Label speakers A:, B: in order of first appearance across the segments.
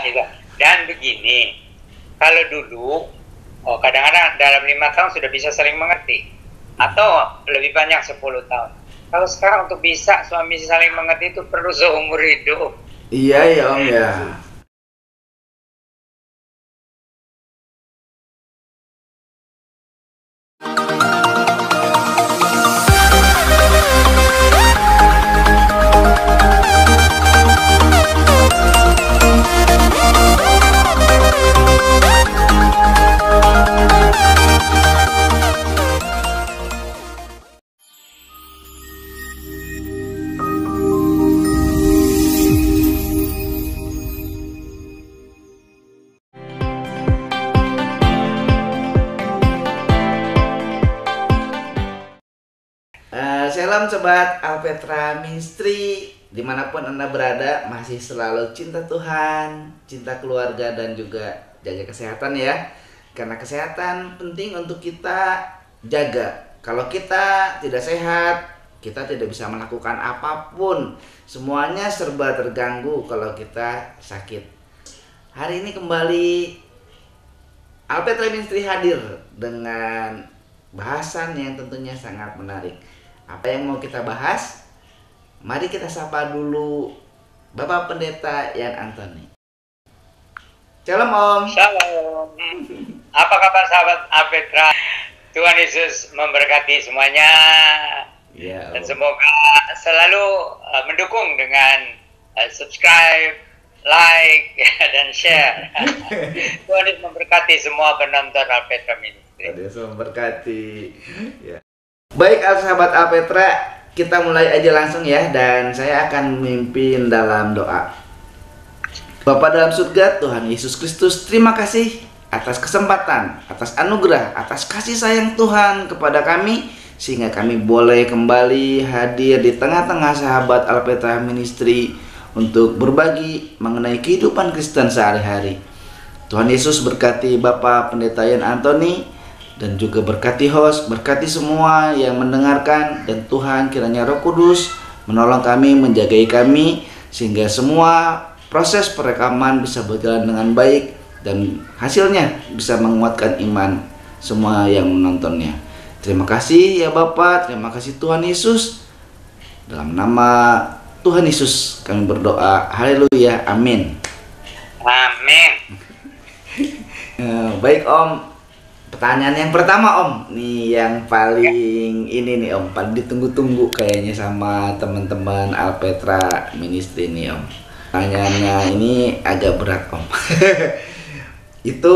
A: Itu. Dan begini, kalau dulu, kadang-kadang dalam 5 tahun sudah bisa saling mengerti, atau lebih banyak 10 tahun. Kalau sekarang untuk bisa suami saling mengerti itu perlu seumur hidup.
B: Iya ya Om ya. Salam Sobat Alpetra Ministry, dimanapun Anda berada, masih selalu cinta Tuhan, cinta keluarga, dan juga jaga kesehatan ya. Karena kesehatan penting untuk kita jaga. Kalau kita tidak sehat, kita tidak bisa melakukan apapun. Semuanya serba terganggu kalau kita sakit. Hari ini kembali Alpetra Ministry hadir dengan bahasan yang tentunya sangat menarik. Apa yang mau kita bahas? Mari kita sapa dulu Bapak Pendeta Yan Antoni. Shalom Om.
A: Shalom. Apa kabar sahabat Alpetra? Tuhan Yesus memberkati semuanya.
B: Ya,
A: Dan semoga selalu mendukung dengan subscribe, like, dan share. Tuhan Yesus memberkati semua penonton Alpetra Ministry.
B: Tuhan Yesus memberkati. Ya. Baik sahabat Alpetra, kita mulai aja langsung ya, dan saya akan memimpin dalam doa. Bapa dalam surga, Tuhan Yesus Kristus, terima kasih atas kesempatan, atas anugerah, atas kasih sayang Tuhan kepada kami, sehingga kami boleh kembali hadir di tengah-tengah sahabat Alpetra Ministry untuk berbagi mengenai kehidupan Kristen sehari-hari. Tuhan Yesus berkati Bapak Pendeta Yan Antoni, dan juga berkati host, berkati semua yang mendengarkan, dan Tuhan kiranya Roh Kudus menolong kami, menjagai kami, sehingga semua proses perekaman bisa berjalan dengan baik dan hasilnya bisa menguatkan iman semua yang menontonnya. Terima kasih ya Bapak, terima kasih Tuhan Yesus. Dalam nama Tuhan Yesus kami berdoa, haleluya, amin.
A: Amin.
B: Baik Om, pertanyaan yang pertama Om, nih yang paling ini nih Om, paling ditunggu-tunggu kayaknya sama teman-teman Alpetra Ministry nih Om. Pertanyaannya ini agak berat Om. Itu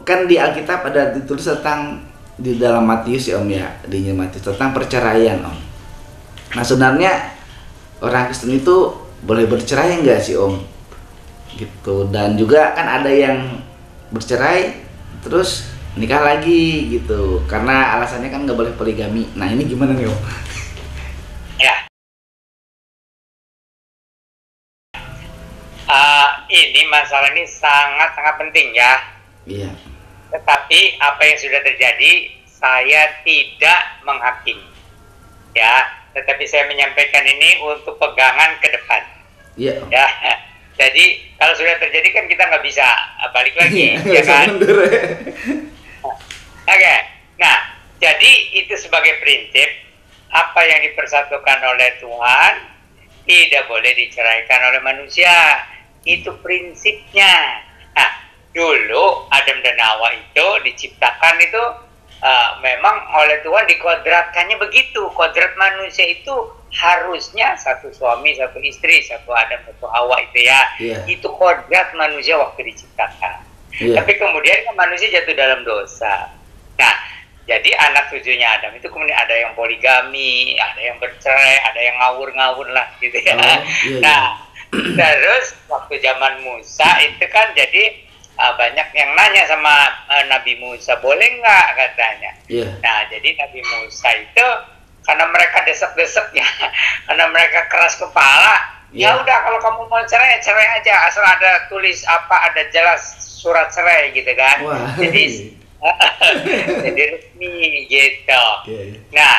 B: kan di Alkitab ada ditulis tentang, di dalam Matius ya Om ya, di Injil Matius tentang perceraian Om. Nah sebenarnya orang Kristen itu boleh bercerai enggak sih Om? Gitu. Dan juga kan ada yang bercerai terus nikah lagi gitu, karena alasannya kan nggak boleh poligami. Nah ini gimana nih Om?
A: Ya. Ini masalah ini sangat-sangat penting ya.
B: Iya.
A: Tetapi apa yang sudah terjadi, saya tidak menghakimi. Ya, tetapi saya menyampaikan ini untuk pegangan ke depan.
B: Iya.
A: Ya. Jadi kalau sudah terjadi kan kita nggak bisa balik lagi, ya kan? Oke. Nah, jadi itu sebagai prinsip, apa yang dipersatukan oleh Tuhan tidak boleh diceraikan oleh manusia. Itu prinsipnya. Nah, dulu Adam dan Hawa itu diciptakan itu memang oleh Tuhan dikodratkannya begitu. Kodrat manusia itu harusnya satu suami, satu istri, satu Adam, satu Hawa itu ya.
B: Yeah.
A: Itu kodrat manusia waktu diciptakan.
B: Yeah.
A: Tapi kemudian kan manusia jatuh dalam dosa. Nah, jadi anak cucunya Adam itu kemudian ada yang poligami, ada yang bercerai, ada yang ngawur-ngawur lah gitu ya.
B: Yeah.
A: Nah, terus waktu zaman Musa itu kan jadi banyak yang nanya sama Nabi Musa, boleh nggak katanya.
B: Yeah.
A: Nah, jadi Nabi Musa itu karena mereka desek-desek ya, karena mereka keras kepala, ya udah kalau kamu mau cerai, cerai aja, asal ada tulis apa, ada jelas surat cerai gitu kan.
B: Wah.
A: Jadi jadi resmi gitu.
B: Yeah.
A: Nah,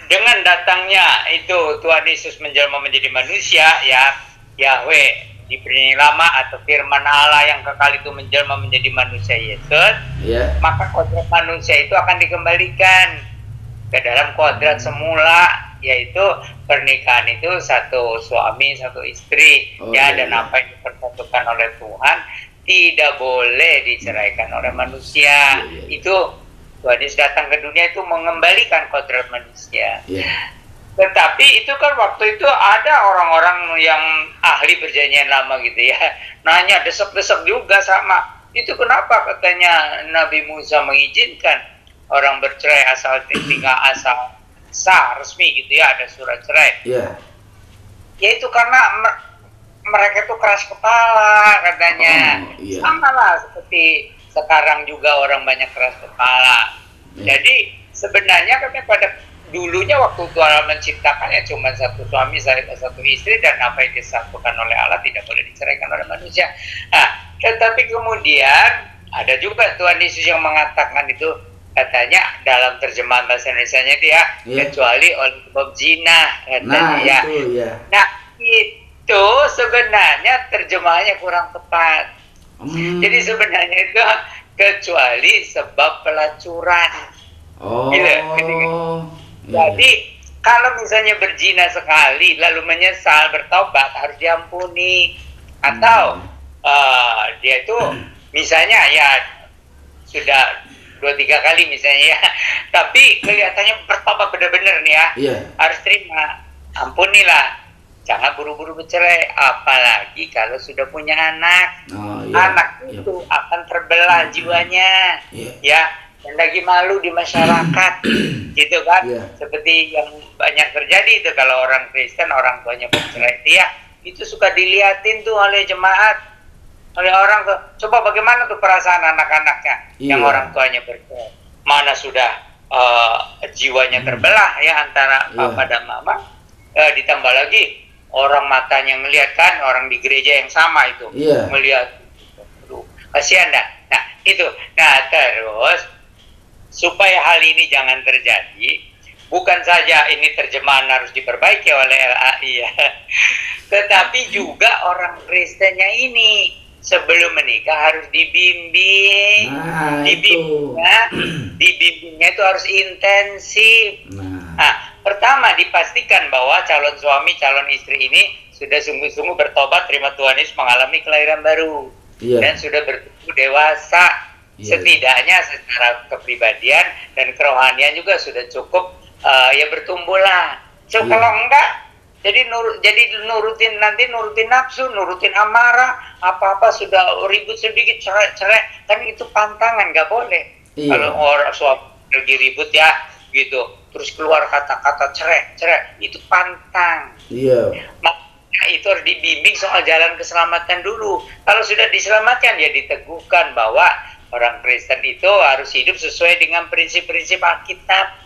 A: dengan datangnya itu Tuhan Yesus menjelma menjadi manusia ya, Yahweh di perjanjian lama atau firman Allah yang kekal itu menjelma menjadi manusia Yesus, maka kodrat manusia itu akan dikembalikan ke dalam kodrat semula, yaitu pernikahan itu satu suami satu istri, dan apa yang dipersatukan oleh Tuhan tidak boleh diceraikan oleh manusia. Itu Tuhan Yesus datang ke dunia itu mengembalikan kodrat manusia. Tetapi itu kan waktu itu ada orang-orang yang ahli perjanjian lama gitu ya, nanya desek-desek juga sama. Itu kenapa katanya Nabi Musa mengizinkan orang bercerai asal tinggal asal sah resmi gitu ya, ada surat cerai. Ya itu karena mereka itu keras kepala katanya. Sama lah seperti sekarang juga orang banyak keras kepala. Jadi sebenarnya katanya pada dulunya waktu Tuhan menciptakannya cuma satu suami satu istri, dan apa yang disatukan oleh Allah tidak boleh diceraikan oleh manusia. Nah, tetapi kemudian ada juga Tuhan Yesus yang mengatakan itu, katanya dalam terjemahan bahasa Indonesianya itu ya, kecuali oleh sebab zina katanya. Nah itu sebenarnya terjemahannya kurang tepat. Jadi sebenarnya itu kecuali sebab pelacuran. Jadi kalau misalnya berzina sekali lalu menyesal bertobat harus diampuni, atau dia itu misalnya ya sudah 2-3 kali misalnya ya, tapi kelihatannya bertobat benar-benar nih ya, harus terima, ampunilah, jangan buru-buru bercerai, apalagi kalau sudah punya anak. Anak itu akan terbelah jiwanya, ya, dan lagi malu di masyarakat, gitu kan, seperti yang banyak terjadi itu kalau orang Kristen orang tuanya bercerai, ya, itu suka dilihatin tuh oleh jemaat, oleh orang tuh, coba bagaimana tuh perasaan anak-anaknya yang orang tuanya bercerai, mana sudah jiwanya terbelah ya antara papa dan mama, ditambah lagi orang matanya ngelihat kan, orang di gereja yang sama itu melihat, aduh kasihan dah. Nah itu, nah terus supaya hal ini jangan terjadi, bukan saja ini terjemahan harus diperbaiki oleh LAI ya, tetapi juga orang Kristennya ini sebelum menikah harus dibimbing. Dibimbingnya itu harus intensif. Nah, pertama dipastikan bahwa calon suami, calon istri ini sudah sungguh-sungguh bertobat, terima Tuhan Yesus, mengalami kelahiran baru, dan sudah bertumbuh dewasa. Setidaknya secara kepribadian dan kerohanian juga sudah cukup ya bertumbuhlah. So kalau enggak, jadi nurutin nafsu, nurutin amarah, apa-apa sudah ribut sedikit cerai, kan itu pantangan, nggak boleh. Kalau orang suami lagi ribut ya gitu, terus keluar kata-kata cerai, itu pantang. Makanya itu harus dibimbing soal jalan keselamatan dulu. Kalau sudah diselamatkan ya diteguhkan bahwa orang Kristen itu harus hidup sesuai dengan prinsip-prinsip Alkitab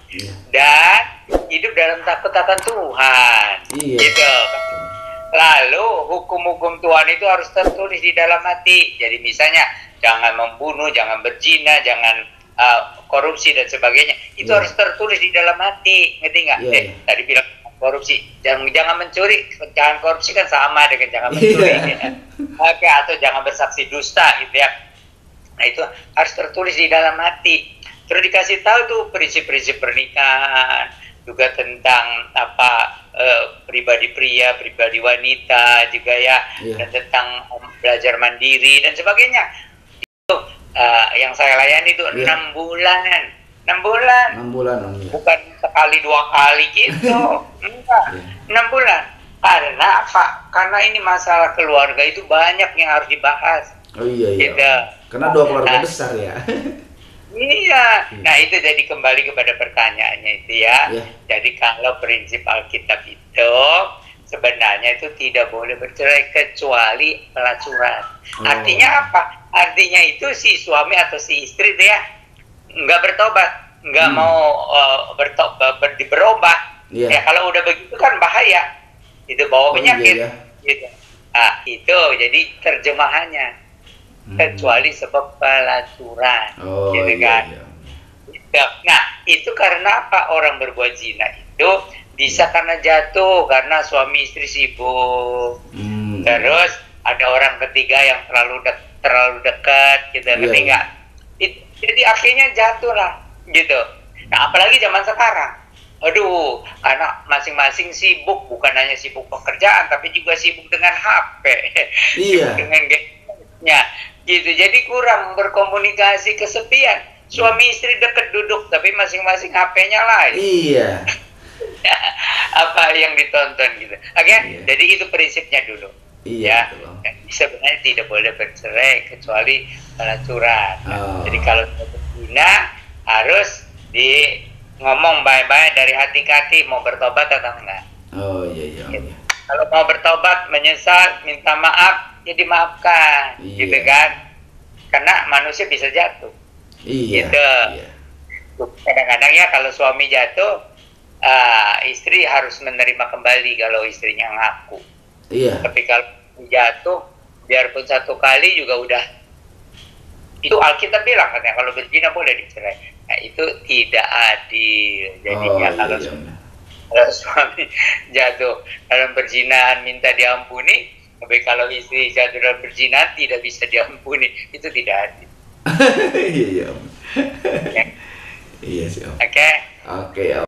A: dan hidup dalam takut akan Tuhan, gitu. Lalu hukum-hukum Tuhan itu harus tertulis di dalam hati. Jadi misalnya jangan membunuh, jangan berzina, jangan korupsi dan sebagainya. Itu harus tertulis di dalam hati, ngerti nggak? Tadi bilang korupsi, jangan mencuri, jangan korupsi kan sama dengan jangan mencuri, atau jangan bersaksi dusta, gitu ya. Nah itu harus tertulis di dalam hati. Terus dikasih tahu tuh prinsip-prinsip pernikahan, juga tentang pribadi pria, pribadi wanita juga ya, dan tentang belajar mandiri dan sebagainya. Itu yang saya layani itu 6 bulan. 6 bulan. Bukan sekali 2 kali gitu. Enggak. 6 bulan. Karena apa? Karena ini masalah keluarga itu banyak yang harus dibahas. Gitu.
B: Karena 2 keluarga besar ya.
A: Nah itu jadi kembali kepada pertanyaannya itu ya. Jadi kalau prinsip Alkitab itu sebenarnya itu tidak boleh bercerai kecuali pelacuran. Artinya apa? Artinya itu si suami atau si istri itu ya nggak bertobat, nggak mau berubah. Ya kalau udah begitu kan bahaya, itu bawa penyakit. Gitu. Nah itu jadi terjemahannya. Kecuali sebab pelacuran, gitu kan. Nah itu karena apa? Orang berbuat zina itu bisa karena jatuh, karena suami istri sibuk, terus ada orang ketiga yang terlalu dekat gitu, ngerti nggak? Jadi akhirnya jatuh lah gitu. Nah apalagi zaman sekarang, aduh, karena masing-masing sibuk, bukan hanya sibuk pekerjaan tapi juga sibuk dengan HP, sibuk dengan gadgetnya gitu. Jadi kurang berkomunikasi, kesepian. Suami istri deket duduk tapi masing-masing HP-nya lain.
B: Iya.
A: Apa yang ditonton gitu. Oke, jadi itu prinsipnya dulu.
B: Iya.
A: Ya, sebenarnya tidak boleh bercerai kecuali pelacuran. Jadi kalau berzina harus ngomong baik-baik dari hati ke hati, mau bertobat atau enggak.
B: Oh iya.
A: Gitu. Kalau mau bertobat, menyesal, minta maaf, ya dimaafkan, gitu kan? Karena manusia bisa jatuh.
B: Iya.
A: Gitu. Kadang-kadang ya kalau suami jatuh, istri harus menerima kembali kalau istrinya ngaku.
B: Iya.
A: Tapi kalau jatuh, biarpun satu kali juga udah. Itu Alkitab bilang katanya kalau berzina boleh dicerai. Nah itu tidak adil. Jadinya kalau suami jatuh dalam perzinahan minta diampuni, tapi kalau istri jatuh dalam perzinahan tidak bisa diampuni, itu tidak adil.
B: Iya. Iya sih Om. Oke Om.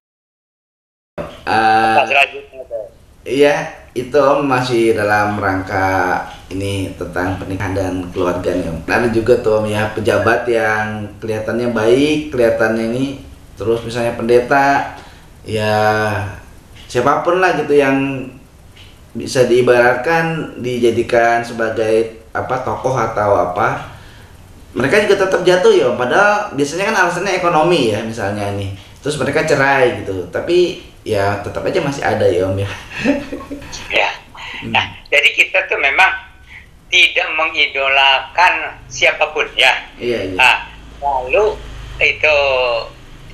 B: Iya, itu Om masih dalam rangka ini tentang pernikahan dan keluarga nih Om. Ada juga tuh Om ya pejabat yang kelihatannya baik, kelihatannya ini terus misalnya pendeta, ya siapapun lah gitu yang bisa diibaratkan dijadikan sebagai tokoh atau apa, mereka juga tetap jatuh ya Om. Padahal biasanya kan alasannya ekonomi ya misalnya nih, terus mereka cerai gitu, tapi ya tetap aja masih ada ya Om ya.
A: Ya. Nah, jadi kita tuh memang tidak mengidolakan siapapun ya.
B: Iya.
A: Lalu itu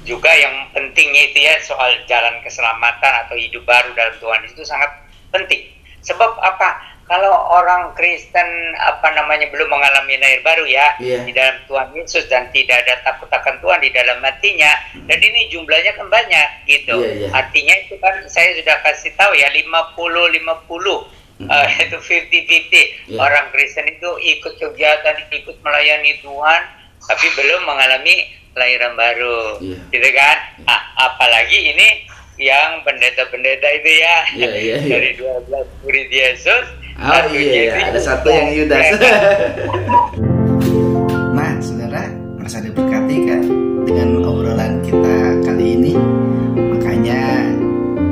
A: juga yang pentingnya itu ya soal jalan keselamatan atau hidup baru dalam Tuhan itu sangat penting. Sebab apa? Kalau orang Kristen belum mengalami lahir baru ya di dalam Tuhan Yesus dan tidak ada takut akan Tuhan di dalam hatinya, dan ini jumlahnya kan banyak gitu. Artinya itu kan saya sudah kasih tahu ya 50-50 itu 50-50 orang Kristen itu ikut kegiatan, ikut melayani Tuhan tapi belum mengalami kelahiran baru, gitu kan? Apalagi ini yang pendeta-pendeta itu ya dari 12 murid Yesus.
B: Ada satu yang Yudas. Nah, saudara, merasa diberkati kan dengan obrolan kita kali ini? Makanya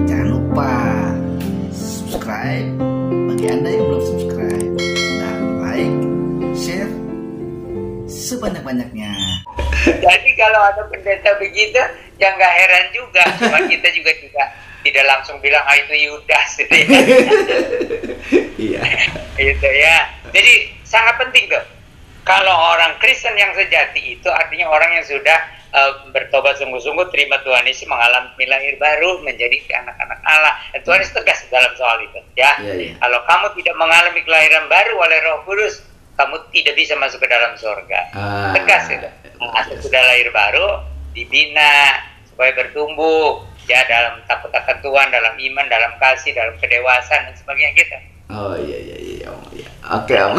B: jangan lupa subscribe bagi Anda yang belum subscribe, dan like, share sebanyak-banyaknya.
A: Jadi kalau ada pendeta begitu, ya nggak heran juga. Cuma kita juga tidak langsung bilang itu Yudas gitu ya.
B: Iya.
A: Gitu ya. Jadi sangat penting tuh. Kalau orang Kristen yang sejati itu artinya orang yang sudah bertobat sungguh-sungguh, terima Tuhan Yesus, mengalami lahir baru, menjadi anak-anak Allah. Dan Tuhan Yesus tegas dalam soal itu ya. Kalau kamu tidak mengalami kelahiran baru oleh Roh Kudus, kamu tidak bisa masuk ke dalam surga. Tegas itu. Sudah lahir baru, dibina supaya bertumbuh ya dalam takut akan Tuhan, dalam iman, dalam kasih, dalam kedewasaan dan sebagainya gitu.
B: Oh iya Om. Oke Om.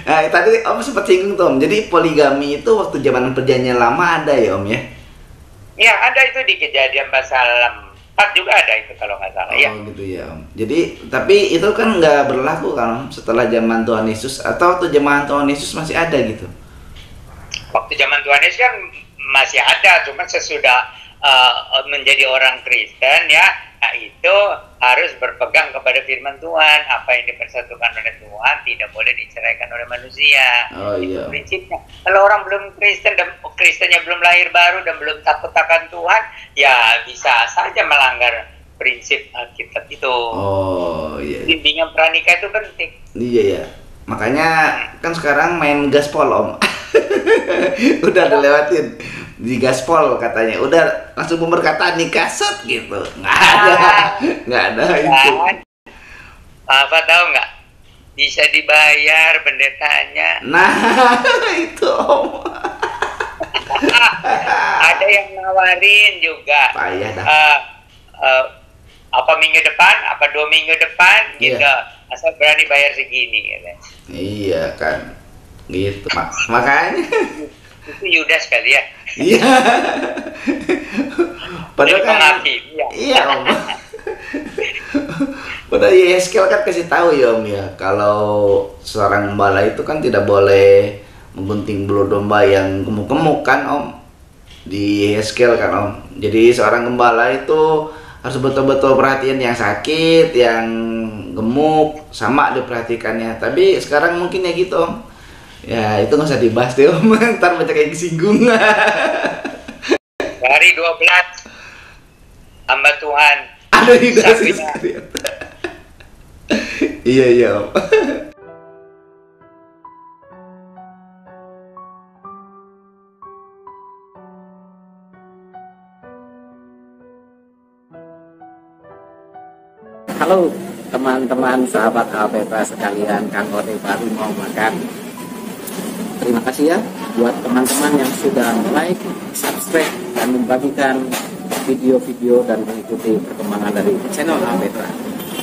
B: Nah tadi Om sempat singgung tuh Om. Jadi poligami itu waktu zaman perjanjian lama ada ya Om ya?
A: Ya ada itu di Kejadian pasal 4 juga ada itu kalau nggak salah ya.
B: Oh gitu ya Om. Jadi tapi itu kan nggak berlaku kan setelah zaman Tuhan Yesus, atau waktu zaman Tuhan Yesus masih ada gitu?
A: Waktu zaman Tuhan Yesus kan masih ada, cuma sesudah menjadi orang Kristen ya, nah itu harus berpegang kepada firman Tuhan. Apa yang dipersatukan oleh Tuhan tidak boleh diceraikan oleh manusia. Itu prinsipnya. Kalau orang belum Kristen dan Kristennya belum lahir baru dan belum takut akan Tuhan, ya bisa saja melanggar prinsip Alkitab itu. Bimbingan pranikah itu penting. Iya.
B: Makanya kan sekarang main gaspol Om. Udah dilewatin di gaspol katanya, udah langsung pemberkataan nikah set gitu. Nggak ada itu.
A: Apa tahu nggak? Bisa dibayar pendetanya.
B: Nah itu Om.
A: Ada yang nawarin juga.
B: Payah dah.
A: Apa minggu depan, apa 2 minggu depan gitu. asal berani bayar segini katanya.
B: Iya kan, gitu. Makanya
A: Itu Yudas kali ya.
B: iya. Padahal
A: Jadi
B: kan
A: penghakim, ya.
B: iya Om. Padahal Yeskel kan kasih tahu ya Om ya, kalau seorang gembala itu kan tidak boleh menggunting bulu domba yang gemuk-gemuk kan Om. Di Yeskel kan Om. Jadi seorang gembala itu harus betul-betul perhatian yang sakit, yang gemuk, sama diperhatikannya. Tapi sekarang mungkin ya gitu Om. Ya itu nggak usah dibahas deh Om. Ntar banyak yang disinggung.
A: Dari 12 hamba Tuhan.
B: Aduh Yudas
A: Sapinya.
B: Iskariot. Iya iya Om.
C: Halo teman-teman sahabat Alpetra sekalian, Kang Ode baru mau makan. Terima kasih ya buat teman-teman yang sudah like, subscribe, dan membagikan video-video dan mengikuti perkembangan dari channel Alpetra.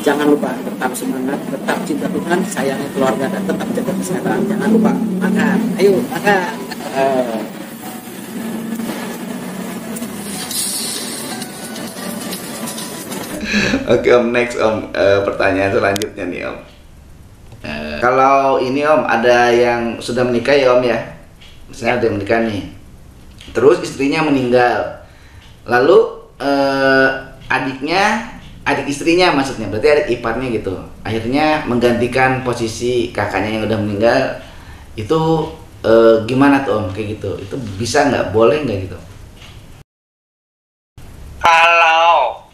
C: Jangan lupa tetap semangat, tetap cinta Tuhan, sayangi keluarga, dan tetap jaga kesehatan. Jangan lupa makan, ayo makan.
B: Oke Om, next Om, pertanyaan selanjutnya nih Om. Kalau ini Om, ada yang sudah menikah ya Om ya, misalnya ada yang menikah nih, terus istrinya meninggal, lalu adik istrinya maksudnya, berarti adik iparnya gitu, akhirnya menggantikan posisi kakaknya yang udah meninggal, itu gimana tuh Om kayak gitu? Itu bisa nggak, boleh nggak gitu?
A: Kalau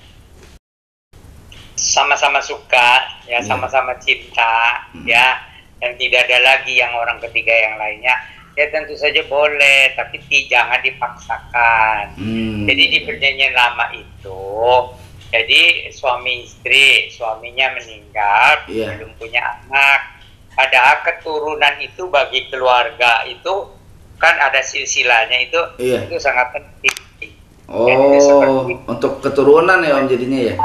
A: sama-sama suka, ya sama-sama cinta, ya, dan tidak ada lagi yang orang ketiga yang lainnya, ya tentu saja boleh, tapi jangan dipaksakan. Jadi di perjanjian lama itu, jadi suami istri, suaminya meninggal, belum punya anak, padahal keturunan itu bagi keluarga itu kan ada silsilahnya itu sangat penting.
B: Oh, untuk keturunan ya Om jadinya ya?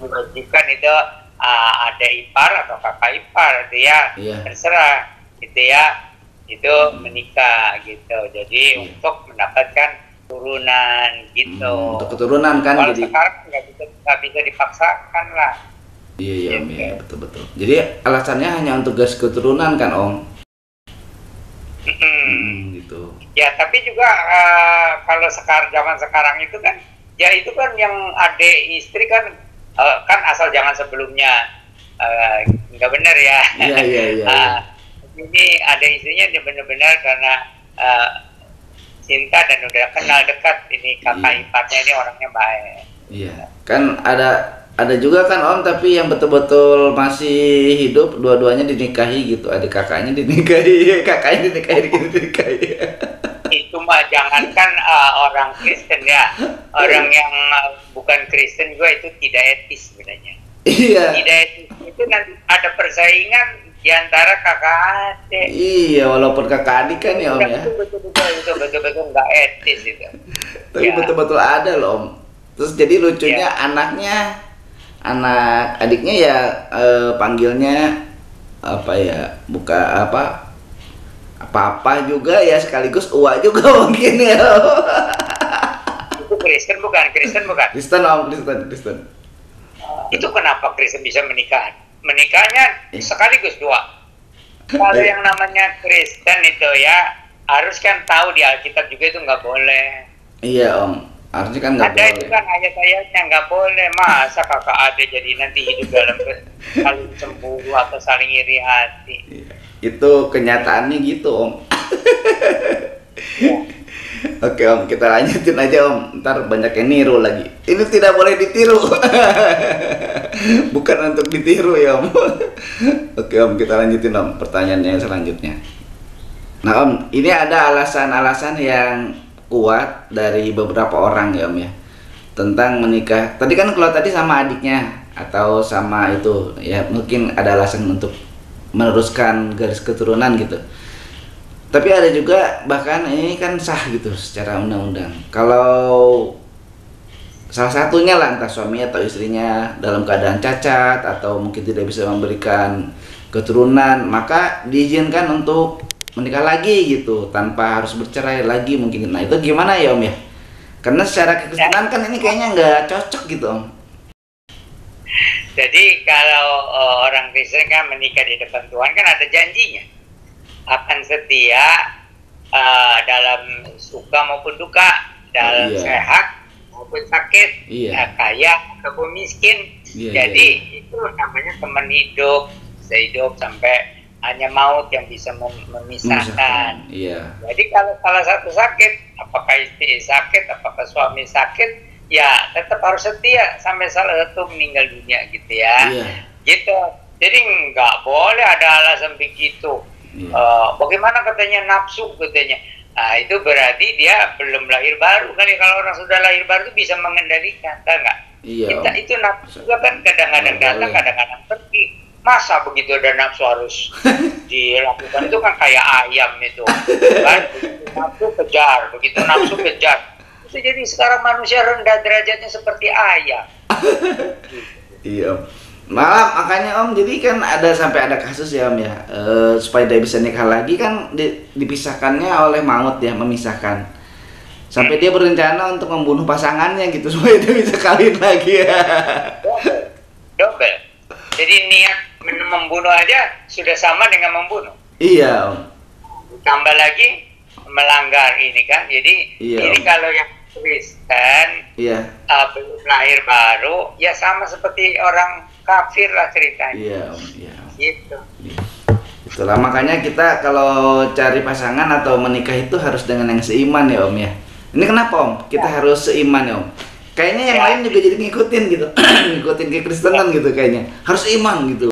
A: Diwajibkan itu ada ipar atau kakak ipar, dia terserah gitu ya, itu menikah gitu. Jadi untuk mendapatkan turunan gitu.
B: Untuk keturunan kan.
A: Kalau
B: jadi
A: sekarang nggak bisa dipaksakan lah.
B: Iya Om,
A: Gitu.
B: ya betul. Jadi alasannya hanya untuk gas keturunan kan Om? Gitu.
A: Ya tapi juga kalau zaman sekarang itu kan, ya itu kan yang adik istri kan kan asal jangan sebelumnya nggak benar ya.
B: Iya.
A: Ini ada istrinya dia benar-benar karena cinta dan udah kenal dekat, ini kakak iparnya ini orangnya baik. Iya.
B: Kan ada juga kan Om, tapi yang betul-betul masih hidup dua-duanya dinikahi gitu, adik kakaknya dinikahi, kakaknya dinikahi.
A: Itu mah jangankan orang Kristen ya, orang yang bukan Kristen juga itu tidak etis sebenarnya.
B: Iya.
A: Tidak etis itu nanti ada persaingan di antara kakak adik.
B: Iya, walaupun kakak adik kan ya Om ya.
A: Betul-betul nggak etis itu.
B: Tapi betul-betul ada loh Om. Terus jadi lucunya anak adiknya ya panggilnya apa ya, apa juga ya, sekaligus uwa juga mungkin ya.
A: Itu Kristen bukan?
B: Kristen Om, Kristen.
A: Itu kenapa Kristen bisa menikah? Menikahnya sekaligus dua. Kalau yang namanya Kristen itu ya harus kan tahu di Alkitab juga itu nggak boleh.
B: Iya Om, harusnya kan nggak boleh.
A: Ada itu kan ayat-ayatnya nggak boleh. Masa kakak adik jadi nanti hidup dalam saling cemburu atau saling iri hati.
B: Iya. Itu kenyataannya gitu Om. Oke Om, kita lanjutin aja Om, ntar banyak yang niru lagi. Ini tidak boleh ditiru. Bukan untuk ditiru ya Om. Oke Om, kita lanjutin Om, pertanyaannya yang selanjutnya. Nah Om, ini ada alasan-alasan yang kuat dari beberapa orang ya Om ya, tentang menikah. Tadi kan kalau tadi sama adiknya atau sama itu ya, mungkin ada alasan untuk meneruskan garis keturunan gitu. Tapi ada juga bahkan ini kan sah gitu secara undang-undang. Kalau salah satunya lah, entah suami atau istrinya dalam keadaan cacat atau mungkin tidak bisa memberikan keturunan, maka diizinkan untuk menikah lagi gitu tanpa harus bercerai lagi mungkin. Nah itu gimana ya Om ya? Karena secara kekristenan kan ini kayaknya nggak cocok gitu Om.
A: Jadi kalau orang Kristen kan menikah di depan Tuhan kan ada janjinya akan setia dalam suka maupun duka, dalam sehat maupun sakit, kaya ataupun miskin. Jadi itu namanya teman hidup, sehidup sampai hanya maut yang bisa memisahkan. Jadi kalau salah satu sakit, apakah istri sakit, apakah suami sakit, ya tetap harus setia sampai salah satu meninggal dunia gitu ya. Gitu. Jadi nggak boleh ada alasan begitu. Bagaimana katanya nafsu katanya. Nah itu berarti dia belum lahir baru kan ya. Kalau orang sudah lahir baru itu bisa mengendalikan, kan nggak? Kita itu nafsu juga kan kadang-kadang datang, kadang-kadang pergi. Masa begitu ada nafsu harus dilakukan, itu kan kayak ayam itu kan, begitu nafsu kejar, begitu nafsu kejar. Itu jadi sekarang manusia rendah derajatnya seperti ayam.
B: Iya. Malah makanya Om, jadi kan sampai ada kasus ya Om ya, supaya dia bisa nikah lagi kan dipisahkannya oleh maut ya, memisahkan. Sampai dia berencana untuk membunuh pasangannya gitu supaya dia bisa kawin lagi ya.
A: Double. Jadi niat membunuh aja sudah sama dengan membunuh.
B: Iya Om.
A: Tambah lagi melanggar ini kan. Jadi ini kalau yang Kristen belum lahir baru ya sama seperti orang kafir lah ceritanya.
B: Iya Om.
A: Gitu.
B: Itulah makanya kita kalau cari pasangan atau menikah itu harus dengan yang seiman ya Om ya. Ini kenapa Om? Kita harus seiman ya Om. Kayaknya yang lain juga jadi ngikutin gitu. Ngikutin kekristenan gitu kayaknya. Harus iman gitu.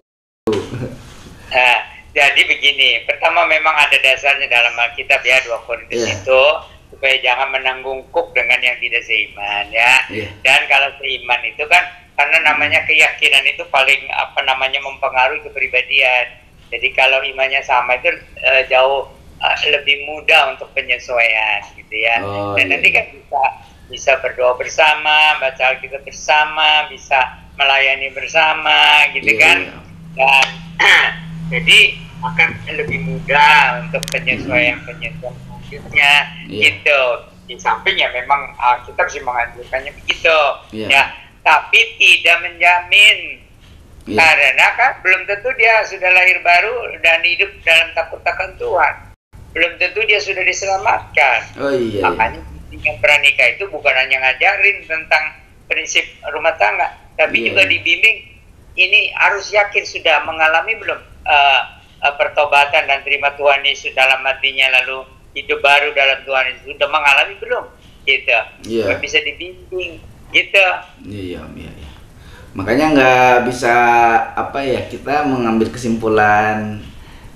A: Nah, jadi begini, pertama memang ada dasarnya dalam Alkitab ya, 2 Korintus itu supaya jangan menanggungkuk dengan yang tidak seiman ya. Dan kalau seiman itu kan karena namanya keyakinan itu paling mempengaruhi kepribadian. Jadi kalau imannya sama itu jauh lebih mudah untuk penyesuaian gitu ya. Dan nanti kan bisa berdoa bersama, baca Alkitab bersama, bisa melayani bersama gitu kan. Dan jadi akan lebih mudah untuk penyesuaian selanjutnya gitu. Di samping ya memang kita harus menganjurkannya begitu ya, tapi tidak menjamin karena kan belum tentu dia sudah lahir baru dan hidup dalam takut akan Tuhan, belum tentu dia sudah diselamatkan. Makanya yang pranikah itu bukan hanya ngajarin tentang prinsip rumah tangga, tapi juga dibimbing. Ini harus yakin sudah mengalami belum pertobatan dan terima Tuhan Yesus dalam hatinya, lalu hidup baru dalam Tuhan Yesus, sudah mengalami belum gitu. Bisa dibimbing gitu. Iya.
B: Makanya nggak bisa kita mengambil kesimpulan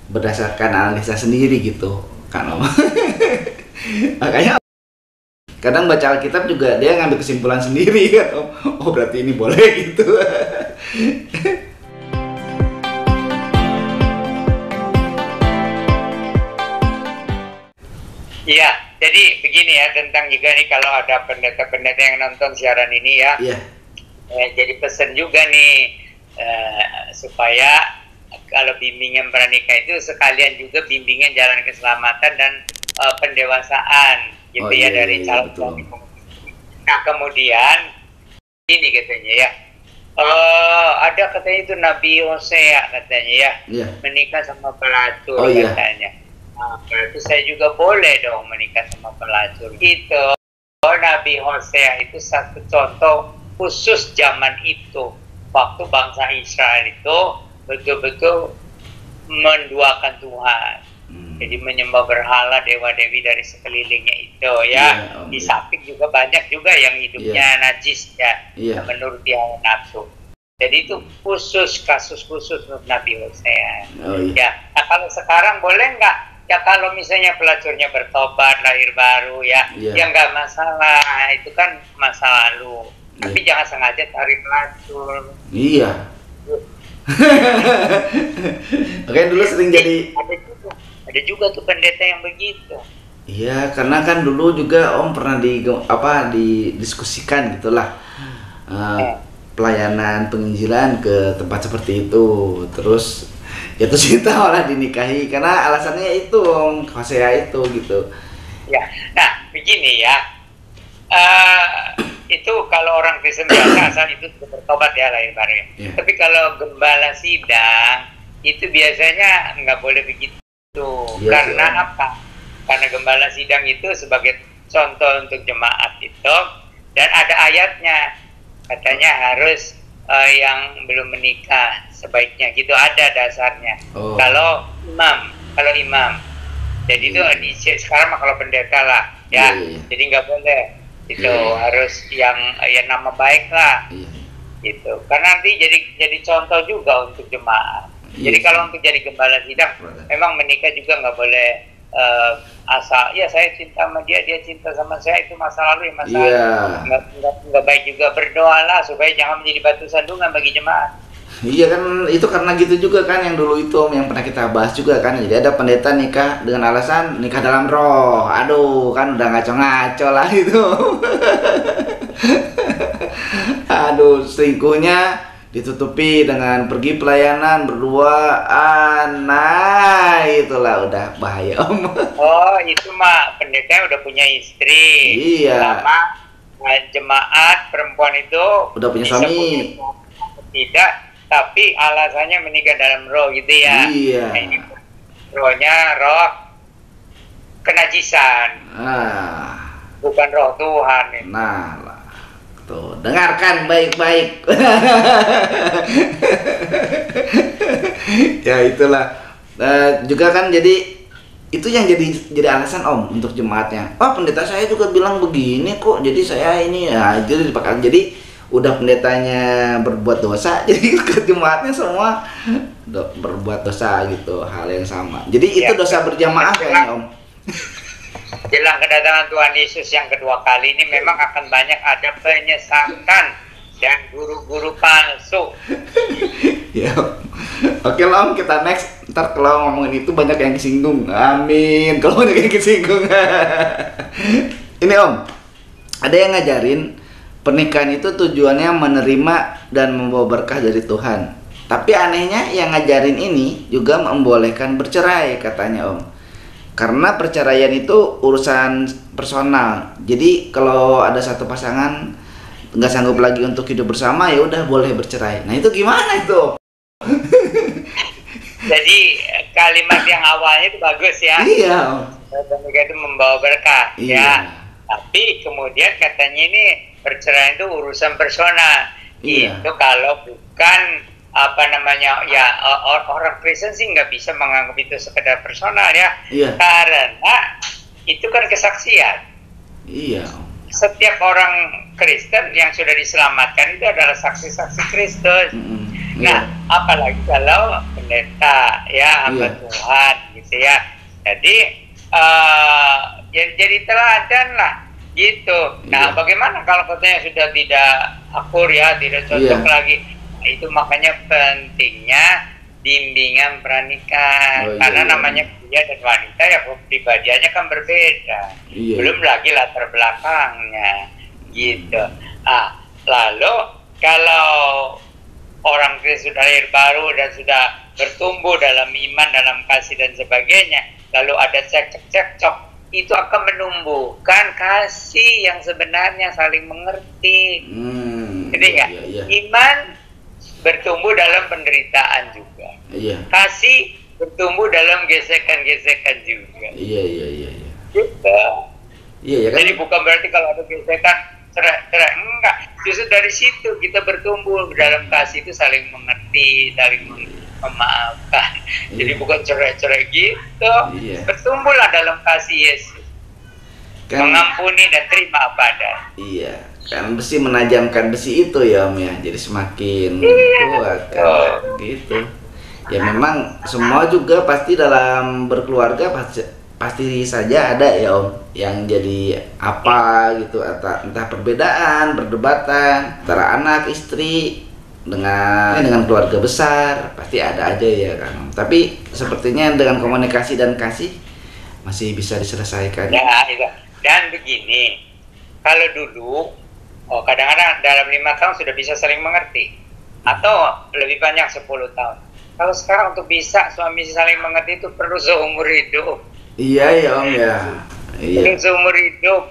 B: berdasarkan analisa sendiri gitu kan Om. Makanya kadang baca Alkitab juga dia ngambil kesimpulan sendiri kan Om. Oh berarti ini boleh gitu.
A: Iya, jadi begini ya, tentang juga nih kalau ada pendeta-pendeta yang nonton siaran ini ya. Jadi pesan juga nih supaya kalau bimbingan pranikah itu sekalian juga bimbingan jalan keselamatan dan pendewasaan gitu dari calon suami. Nah kemudian ini katanya ya, ada katanya itu Nabi Hosea katanya ya, menikah sama pelacur katanya. Nah, berarti saya juga boleh dong menikah sama pelacur gitu. Nabi Hosea itu satu contoh khusus zaman itu, waktu bangsa Israel itu betul-betul menduakan Tuhan. Jadi menyembah berhala, dewa-dewi dari sekelilingnya itu ya. Di samping juga banyak juga yang hidupnya najis ya, menurut hawa nafsu. Jadi itu kasus khusus untuk Nabi Hosea. Ya, nah kalau sekarang boleh nggak? Ya kalau misalnya pelacurnya bertobat, lahir baru ya nggak masalah, itu kan masa lalu. Tapi jangan sengaja cari pelacur.
B: Iya. Oke, dulu sering jadi.
A: Ada juga tuh pendeta yang begitu.
B: Iya, karena kan dulu juga Om pernah didiskusikan gitulah, pelayanan penginjilan ke tempat seperti itu, terus jatuh cinta malah dinikahi karena alasannya itu Om Hosea itu gitu.
A: Ya, nah begini ya, itu kalau orang Kristen biasa asal itu bertobat ya lahir baru ya.
B: Yeah.
A: Tapi kalau gembala sidang itu biasanya nggak boleh begitu.
B: Iya,
A: Karena
B: iya.
A: apa? Karena gembala sidang itu sebagai contoh untuk jemaat itu, dan ada ayatnya katanya harus yang belum menikah sebaiknya gitu, ada dasarnya.
B: Oh.
A: Kalau imam, jadi itu sekarang mah kalau pendeta lah ya,
B: Iya.
A: jadi nggak boleh itu,
B: Iya.
A: harus yang nama baik lah
B: Iya.
A: gitu, karena nanti jadi contoh juga untuk jemaat.
B: Iya
A: Jadi
B: sih.
A: kalau untuk jadi gembala sidang,
B: Betul.
A: memang menikah juga nggak boleh asal ya saya cinta sama dia cinta sama saya, itu masa lalu ya, masa
B: Iya.
A: lalu. Nggak baik juga. Berdoalah supaya jangan menjadi batu sandungan bagi jemaat.
B: Iya kan, itu karena gitu juga kan yang dulu itu Om, yang pernah kita bahas juga kan. Jadi ada pendeta nikah dengan alasan nikah dalam roh. Aduh, kan udah ngaco-ngaco lah itu. Aduh, selingkuhnya ditutupi dengan pergi pelayanan berduaan. Nah, itulah udah bahaya Om.
A: Oh, itu mah pendeta udah punya istri.
B: Iya.
A: Selama jemaat perempuan itu
B: Udah punya
A: bisa
B: suami.
A: tidak, tapi alasannya menikah dalam roh gitu ya.
B: Iya.
A: Nah, ini rohnya roh kenajisan, bukan roh Tuhan.
B: Nah, lah. Tuh, dengarkan baik-baik. Ya itulah. Juga kan jadi itu yang jadi alasan Om untuk jemaatnya. Oh, pendeta saya juga bilang begini kok. Jadi saya ini ya jadi dipakai. Jadi udah pendetanya berbuat dosa, jadi ke jemaatnya semua berbuat dosa gitu, hal yang sama. Jadi itu
A: Ya,
B: dosa berjamaah kayaknya Om.
A: Jelang kedatangan Tuhan Yesus yang kedua kali ini memang akan banyak ada penyesatan dan guru-guru palsu.
B: Ya, oke lah Om, kita next. Ntar kalau ngomongin itu banyak yang kesinggung. Amin. Kalau banyak yang kesinggung. Ini Om, ada yang ngajarin pernikahan itu tujuannya menerima dan membawa berkah dari Tuhan. Tapi anehnya yang ngajarin ini juga membolehkan bercerai katanya Om. Karena perceraian itu urusan personal. Jadi kalau ada satu pasangan nggak sanggup lagi untuk hidup bersama, ya udah boleh bercerai. Nah itu gimana itu?
A: Jadi kalimat yang awalnya itu bagus ya.
B: Iya.
A: Menikah itu membawa berkah
B: Iya.
A: ya. Tapi kemudian katanya ini perceraian itu urusan personal.
B: Iya.
A: Itu kalau bukan orang Kristen sih nggak bisa menganggap itu sekedar personal ya.
B: Iya.
A: Karena itu kan kesaksian.
B: Iya.
A: Setiap orang Kristen yang sudah diselamatkan itu adalah saksi-saksi Kristus. Nah, apalagi kalau pendeta ya, hamba
B: Iya.
A: Tuhan gitu ya. Jadi jadi teladan lah gitu. Nah,
B: Iya.
A: bagaimana kalau katanya sudah tidak akur ya, tidak cocok
B: Iya.
A: lagi? Nah, itu makanya pentingnya bimbingan pernikahan.
B: Oh, iya,
A: Karena
B: iya.
A: namanya pria dan wanita ya kepribadiannya kan berbeda.
B: Iya.
A: Belum lagi latar belakangnya gitu. Lalu kalau orang Kristen sudah lahir baru dan sudah bertumbuh dalam iman, dalam kasih dan sebagainya, lalu ada cekcok, itu akan menumbuhkan kasih yang sebenarnya saling mengerti. Jadi nggak?
B: Iya.
A: Iman bertumbuh dalam penderitaan juga.
B: Iya.
A: Kasih bertumbuh dalam gesekan-gesekan juga.
B: Iya.
A: Gitu.
B: Iya ya kan.
A: Jadi bukan berarti kalau ada gesekan cerai, enggak. Justru dari situ kita bertumbuh dalam kasih itu, saling mengerti, saling memaafkan. Jadi
B: Iya.
A: bukan cerai gitu.
B: Iya.
A: Bertumbuhlah dalam kasih Yesus.
B: Kan,
A: Mengampuni dan terima apa adanya.
B: iya. Kan besi menajamkan besi itu ya Om ya. Jadi semakin kuat kan gitu. Ya memang semua juga pasti dalam berkeluarga pasti saja ada ya Om yang jadi apa gitu, entah perbedaan, perdebatan antara anak, istri dengan keluarga besar, pasti ada aja ya kan. Tapi sepertinya dengan komunikasi dan kasih masih bisa diselesaikan.
A: Ya, itu. Dan begini, kalau dulu, kadang-kadang dalam 5 tahun sudah bisa saling mengerti, atau lebih panjang 10 tahun. Kalau sekarang untuk bisa suami saling mengerti itu perlu seumur hidup.
B: Iya ya Om ya. Iya.
A: Perlu seumur hidup.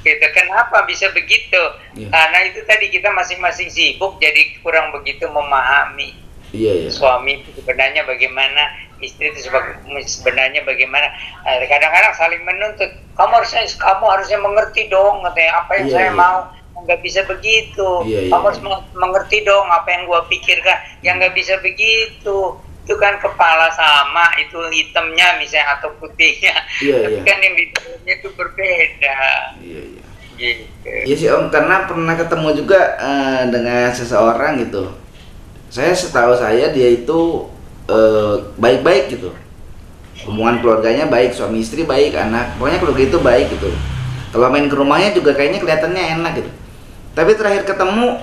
A: Gitu. Kenapa bisa begitu?
B: Iya.
A: Karena itu tadi kita masing-masing sibuk, jadi kurang begitu memahami.
B: Iya ya.
A: Suami itu sebenarnya bagaimana, istri itu sebenarnya bagaimana. Kadang-kadang saling menuntut. Kamu harusnya mengerti dong, katanya apa yang
B: Iya,
A: saya
B: iya.
A: mau. Nggak bisa begitu.
B: Iya, iya,
A: Kamu harus
B: iya.
A: mengerti dong apa yang gua pikirkan. Yang nggak bisa begitu. Itu kan kepala sama, itu hitamnya misalnya atau putihnya.
B: Iya,
A: Tapi
B: iya.
A: kan yang di dalamnya itu berbeda.
B: Iya iya.
A: Gitu.
B: Iya sih Om, karena pernah ketemu juga dengan seseorang gitu. Setahu saya dia itu baik-baik gitu. Hubungan keluarganya baik, suami istri baik, anak, pokoknya keluarga itu baik gitu. Kalau main ke rumahnya juga kayaknya kelihatannya enak gitu. Tapi terakhir ketemu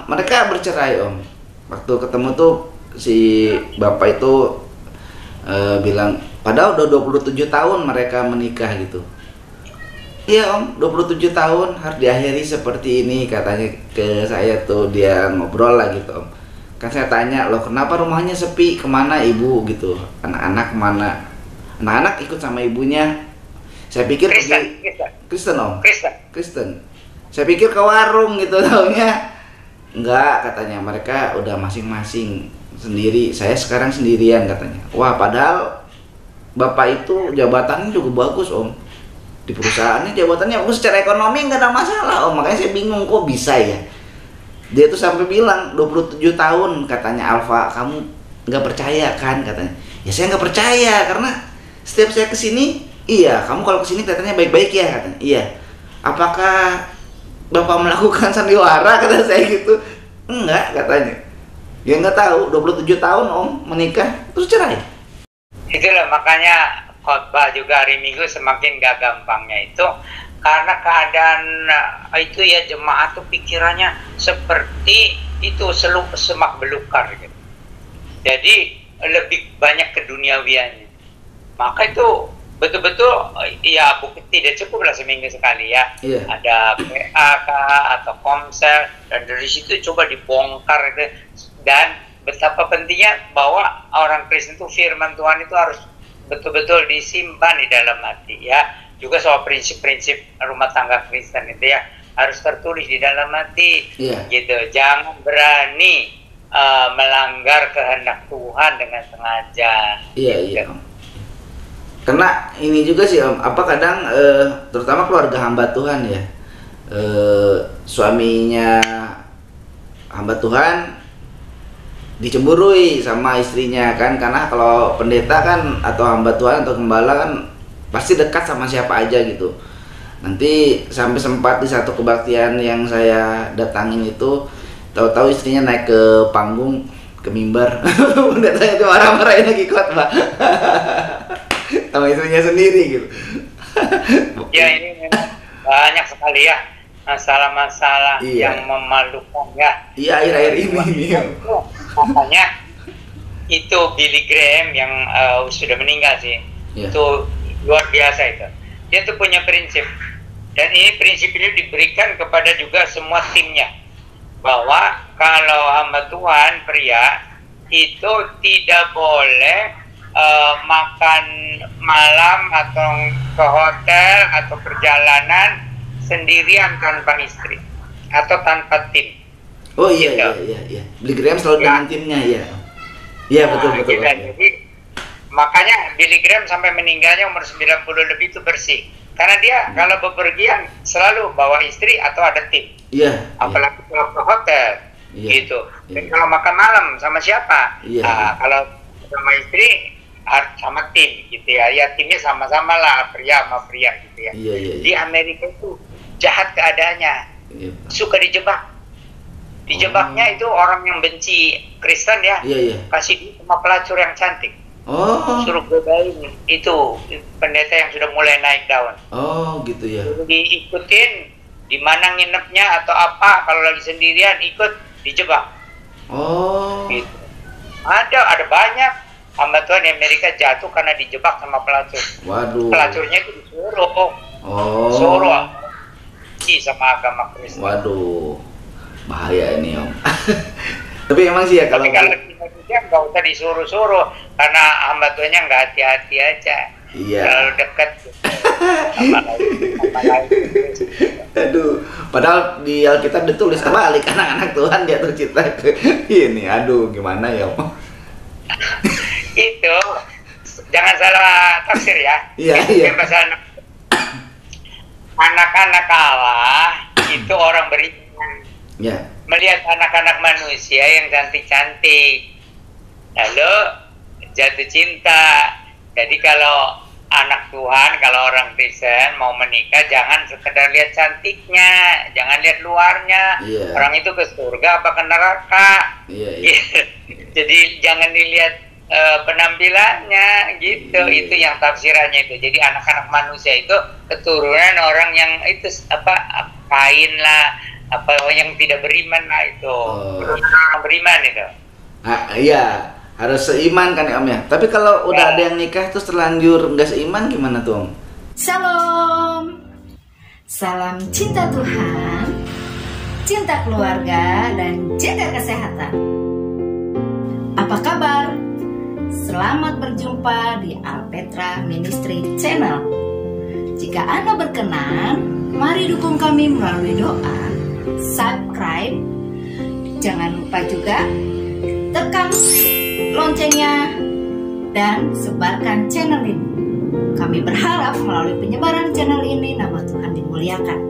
B: mereka bercerai Om. Waktu ketemu tuh si bapak itu bilang, padahal udah 27 tahun mereka menikah gitu. Iya Om, 27 tahun harus diakhiri seperti ini, katanya ke saya tuh. Dia ngobrol lah gitu Om. Kan saya tanya, loh kenapa rumahnya sepi, kemana ibu gitu, anak-anak kemana? Anak-anak ikut sama ibunya. Saya pikir
A: Kristen.
B: Kristen Om,
A: Kristen.
B: Kristen. Saya pikir ke warung gitu taunya. Enggak, katanya mereka udah masing-masing sendiri. Saya sekarang sendirian katanya. Wah, padahal bapak itu jabatannya juga bagus Om. Di perusahaannya jabatannya bagus, secara ekonomi nggak ada masalah Om. Makanya saya bingung kok bisa ya. Dia tuh sampai bilang 27 tahun katanya, Alfa kamu nggak percaya kan katanya. Ya saya nggak percaya karena setiap saya kesini, iya kamu kalau kesini kelihatannya baik-baik ya katanya. Iya. Apakah Bapak melakukan sandiwara, kata saya gitu? Enggak katanya. Ya nggak tahu, 27 tahun Om menikah terus cerai.
A: Itulah makanya khotbah juga hari Minggu semakin gak gampangnya itu karena keadaan itu ya, jemaat tuh pikirannya seperti itu semak belukar gitu. Jadi lebih banyak keduniawiannya. Maka itu betul-betul ya tidak cukup lah seminggu sekali ya.
B: Iya.
A: Ada PA atau komsel, dan dari situ coba dibongkar itu. Dan betapa pentingnya bahwa orang Kristen itu firman Tuhan itu harus betul-betul disimpan di dalam hati ya. Juga soal prinsip-prinsip rumah tangga Kristen itu ya harus tertulis di dalam hati.
B: Iya.
A: Gitu. Jangan berani melanggar kehendak Tuhan dengan sengaja.
B: Iya
A: gitu.
B: iya Om. Karena ini juga sih Om, apa kadang terutama keluarga hamba Tuhan ya, suaminya hamba Tuhan dicemburui sama istrinya kan, karena kalau pendeta kan atau hamba Tuhan atau gembala kan pasti dekat sama siapa aja gitu. Nanti sampai sempat di satu kebaktian yang saya datangin itu, tahu-tahu istrinya naik ke panggung, ke mimbar, pendetanya itu marah-marahin lagi khotbah sama istrinya sendiri gitu.
A: Ya ini memang banyak sekali ya masalah-masalah
B: Iya.
A: yang memalukan ya.
B: Iya akhir-akhir ini.
A: Makanya itu Billy Graham yang sudah meninggal sih.
B: Iya.
A: Itu luar biasa itu. Dia tuh punya prinsip. Dan ini prinsip ini diberikan kepada juga semua timnya. Bahwa kalau hamba Tuhan pria itu tidak boleh makan malam atau ke hotel atau perjalanan sendirian tanpa istri atau tanpa tim.
B: Oh iya
A: Gitu.
B: iya. Billy Graham selalu
A: Ya.
B: dengan timnya ya. Iya betul.
A: Gitu. Jadi makanya Billy Graham sampai meninggalnya umur 90 lebih itu bersih. Karena dia kalau bepergian selalu bawa istri atau ada tim.
B: Iya.
A: Apalagi kalau ke hotel.
B: Iya.
A: Gitu. Dan
B: Iya.
A: kalau makan malam sama siapa?
B: Iya.
A: Nah, kalau sama istri sama tim gitu ya. Ya timnya sama-sama lah, pria sama pria gitu ya.
B: Iya.
A: Di Amerika itu jahat keadaannya.
B: Iya.
A: Suka dijebak. Dijebaknya itu orang yang benci Kristen ya.
B: Iya.
A: Kasih duit sama pelacur yang cantik.
B: Oh.
A: Suruh godain itu pendeta yang sudah mulai naik daun.
B: Oh gitu ya.
A: Suruh diikutin di mana nginepnya atau apa, kalau lagi sendirian ikut dijebak.
B: Oh.
A: Gitu. Ada banyak hamba Tuhan di Amerika jatuh karena dijebak sama pelacur.
B: Waduh.
A: Pelacurnya itu disuruh.
B: Oh.
A: Suruh sama agama Kristen.
B: Waduh. Bahaya ini, Om. Tapi emang sih ya kalau
A: di Indonesia nggak usah disuruh-suruh karena hamba Tuhannya nggak hati-hati aja.
B: Iya.
A: Terlalu dekat. Apalagi.
B: Aduh, padahal di Alkitab ditulis kebalik, anak-anak Tuhan dia tercipta ke ini. Aduh, gimana ya, Om?
A: Itu jangan salah tafsir ya.
B: Iya, iya.
A: Masalah anak-anak Allah itu orang beriman.
B: Ya.
A: Melihat anak-anak manusia yang cantik-cantik, lalu jatuh cinta. Jadi kalau anak Tuhan, kalau orang Kristen mau menikah, jangan sekedar lihat cantiknya, jangan lihat luarnya.
B: Iya.
A: Orang itu ke surga apa ke neraka.
B: Iya, iya.
A: Jadi jangan dilihat penampilannya gitu.
B: Iya.
A: Itu yang tafsirannya itu. Jadi anak-anak manusia itu keturunan orang yang itu apa Kain lah, apa yang tidak beriman lah itu. Orang beriman itu.
B: Iya, harus seiman kan ya, Om ya. Tapi kalau udah ada yang nikah terus terlanjur nggak seiman gimana tuh, Om?
D: Shalom. Salam cinta Tuhan, cinta keluarga, dan jaga kesehatan. Apa kabar? Selamat berjumpa di Alpetra Ministry Channel. Jika Anda berkenan, mari dukung kami melalui doa, subscribe, jangan lupa juga tekan loncengnya, dan sebarkan channel ini. Kami berharap melalui penyebaran channel ini nama Tuhan dimuliakan.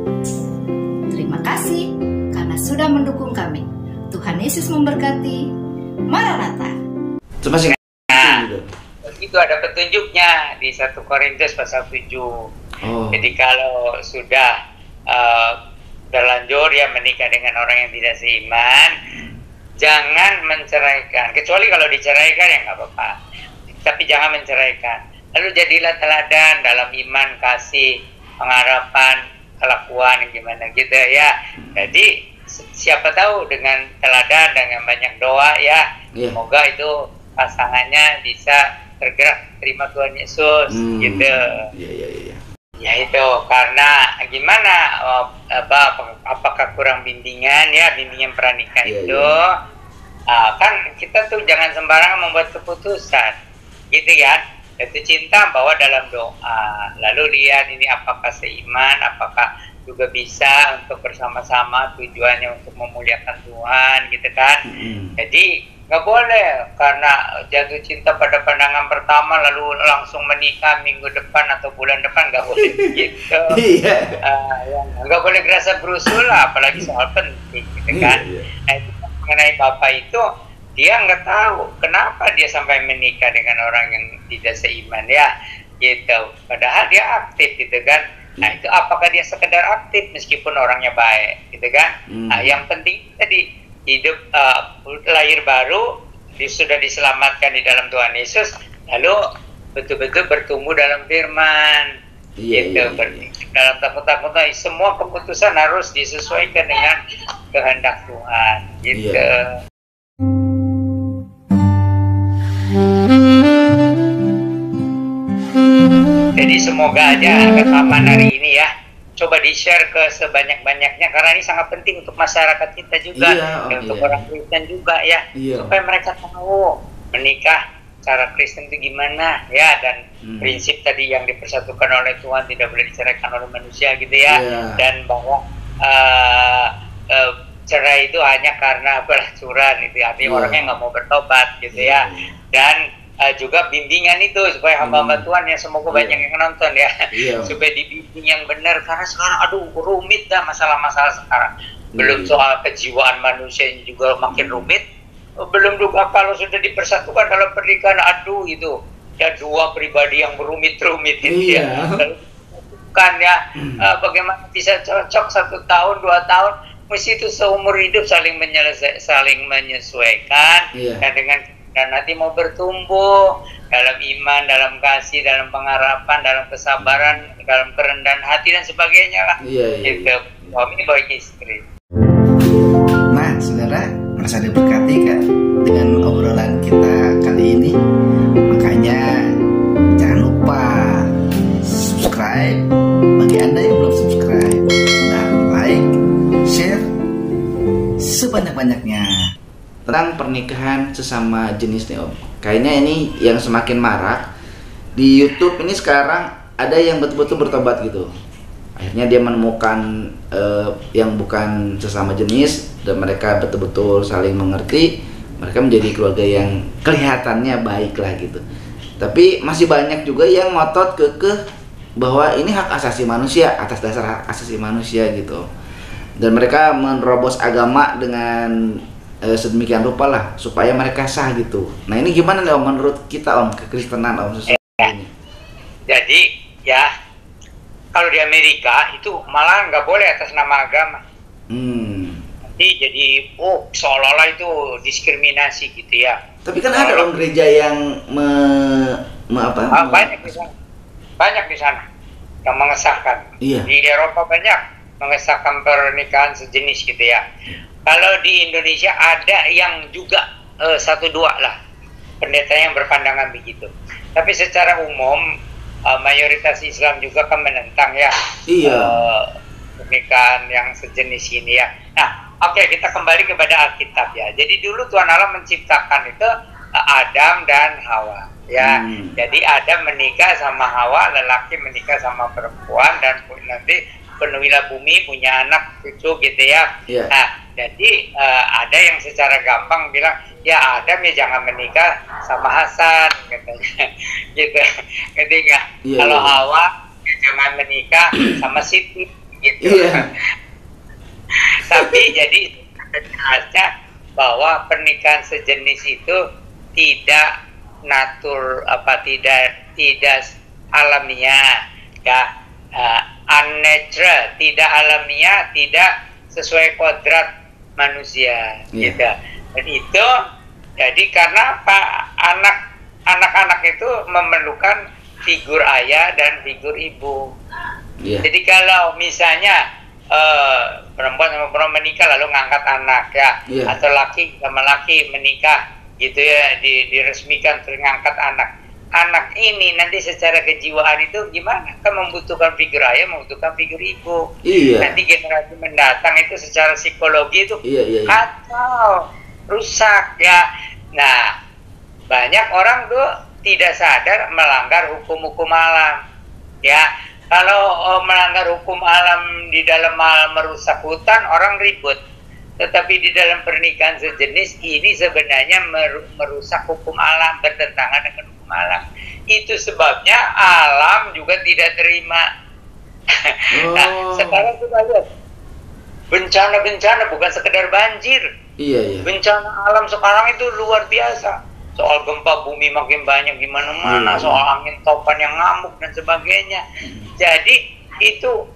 D: Terima kasih karena sudah mendukung kami. Tuhan Yesus memberkati. Maranatha.
B: Cuma sih.
A: Itu ada petunjuknya di 1 Korintus pasal 7. Jadi kalau sudah terlanjur ya menikah dengan orang yang tidak seiman, jangan menceraikan. Kecuali kalau diceraikan ya nggak apa-apa. Tapi jangan menceraikan. Lalu jadilah teladan dalam iman, kasih, pengharapan, kelakuan gimana gitu ya. Jadi siapa tahu dengan teladan, dengan banyak doa ya, semoga itu pasangannya bisa tergerak terima Tuhan Yesus gitu.
B: Iya.
A: Ya itu karena gimana apakah kurang bimbingan ya, bimbingan pranikah itu. Kan kita tuh jangan sembarangan membuat keputusan gitu ya. Jatuh cinta bawa dalam doa, lalu lihat ini apakah seiman, apakah juga bisa untuk bersama-sama, tujuannya untuk memuliakan Tuhan gitu kan. Jadi nggak boleh karena jatuh cinta pada pandangan pertama lalu langsung menikah minggu depan atau bulan depan, nggak boleh gitu. Nggak boleh gerasa gerusul lah, apalagi soal penting gitu kan. Nah itu mengenai bapak itu, dia nggak tahu kenapa dia sampai menikah dengan orang yang tidak seiman ya gitu, padahal dia aktif gitu kan. Nah itu apakah dia sekedar aktif meskipun orangnya baik gitu kan. Nah yang penting tadi hidup lahir baru, sudah diselamatkan di dalam Tuhan Yesus, lalu betul-betul bertumbuh dalam firman gitu. Dalam takut-takut, semua keputusan harus disesuaikan dengan kehendak Tuhan gitu. Jadi semoga aja rekaman hari ini ya coba di-share ke sebanyak-banyaknya, karena ini sangat penting untuk masyarakat kita juga, dan untuk orang Kristen juga ya, supaya mereka tahu menikah cara Kristen itu gimana ya, dan prinsip tadi yang dipersatukan oleh Tuhan tidak boleh diceraikan oleh manusia gitu ya, dan bahwa cerai itu hanya karena pelacuran itu, artinya orangnya nggak mau bertobat gitu ya, dan juga bimbingan itu supaya hamba-hamba Tuhan yang semoga banyak yang nonton ya, supaya dibimbing yang benar, karena sekarang aduh rumit dah masalah-masalah sekarang, belum soal kejiwaan manusia yang juga makin rumit, belum juga kalau sudah dipersatukan dalam pernikahan, aduh itu ya dua pribadi yang berumit-rumit itu ya, bukan ya bagaimana bisa cocok 1 tahun 2 tahun, mesti itu seumur hidup saling menyesuaikan dan nanti mau bertumbuh dalam iman, dalam kasih, dalam pengharapan, dalam kesabaran, dalam kerendahan hati dan sebagainya lah. Gitu. Suami bagi istri.
B: Nah, saudara, merasa diberkati kan dengan obrolan kita kali ini? tentang pernikahan sesama jenis nih Om. Kayaknya ini yang semakin marak di YouTube ini sekarang, ada yang betul-betul bertobat gitu. Akhirnya dia menemukan yang bukan sesama jenis dan mereka betul-betul saling mengerti. Mereka menjadi keluarga yang kelihatannya baik lah gitu. Tapi masih banyak juga yang ngotot kekeh bahwa ini hak asasi manusia, atas dasar hak asasi manusia gitu. Dan mereka menerobos agama dengan sedemikian rupa lah supaya mereka sah gitu. Nah ini gimana nih Om menurut kita Om, kekristenan Om ini?
A: Jadi ya kalau di Amerika itu malah nggak boleh atas nama agama. Jadi seolah-olah itu diskriminasi gitu ya.
B: Tapi kan ada Om gereja yang
A: banyak di sana. Banyak di sana yang mengesahkan.
B: Iya.
A: Di Eropa banyak mengesahkan pernikahan sejenis gitu ya. Kalau di Indonesia ada yang juga satu dua lah pendeta yang berpandangan begitu. Tapi secara umum mayoritas Islam juga kan menentang ya pernikahan yang sejenis ini ya. Nah, oke, kita kembali kepada Alkitab ya. Jadi dulu Tuhan Allah menciptakan itu Adam dan Hawa ya. Jadi Adam menikah sama Hawa, lelaki menikah sama perempuan, dan nanti penuhilah bumi, punya anak cucu gitu ya. Nah, jadi ada yang secara gampang bilang ya Adam ya jangan menikah sama Hasan katanya gitu. Ketika kalau Hawa ya jangan menikah sama Siti gitu. Tapi jadi jelasnya bahwa pernikahan sejenis itu tidak tidak alamiah ya, unnatural, tidak alamiah, tidak sesuai kodrat manusia gitu. Dan itu jadi karena apa, anak-anak itu memerlukan figur ayah dan figur ibu. Jadi kalau misalnya perempuan sama perempuan menikah lalu ngangkat anak ya, atau laki sama laki menikah gitu ya, diresmikan terus ngangkat anak ini nanti secara kejiwaan itu gimana? Kan membutuhkan figur ayah, membutuhkan figur ibu. Nanti generasi mendatang itu secara psikologi itu kacau, rusak ya. Nah, banyak orang tuh tidak sadar melanggar hukum-hukum alam ya. Kalau melanggar hukum alam di dalam merusak hutan, orang ribut. Tetapi di dalam pernikahan sejenis ini sebenarnya merusak hukum alam, bertentangan dengan hukum alam. Itu sebabnya alam juga tidak terima. Nah, sekarang kita lihat bencana-bencana bukan sekedar banjir. Bencana alam sekarang itu luar biasa. Soal gempa bumi makin banyak di mana-mana, soal angin topan yang ngamuk dan sebagainya. Jadi itu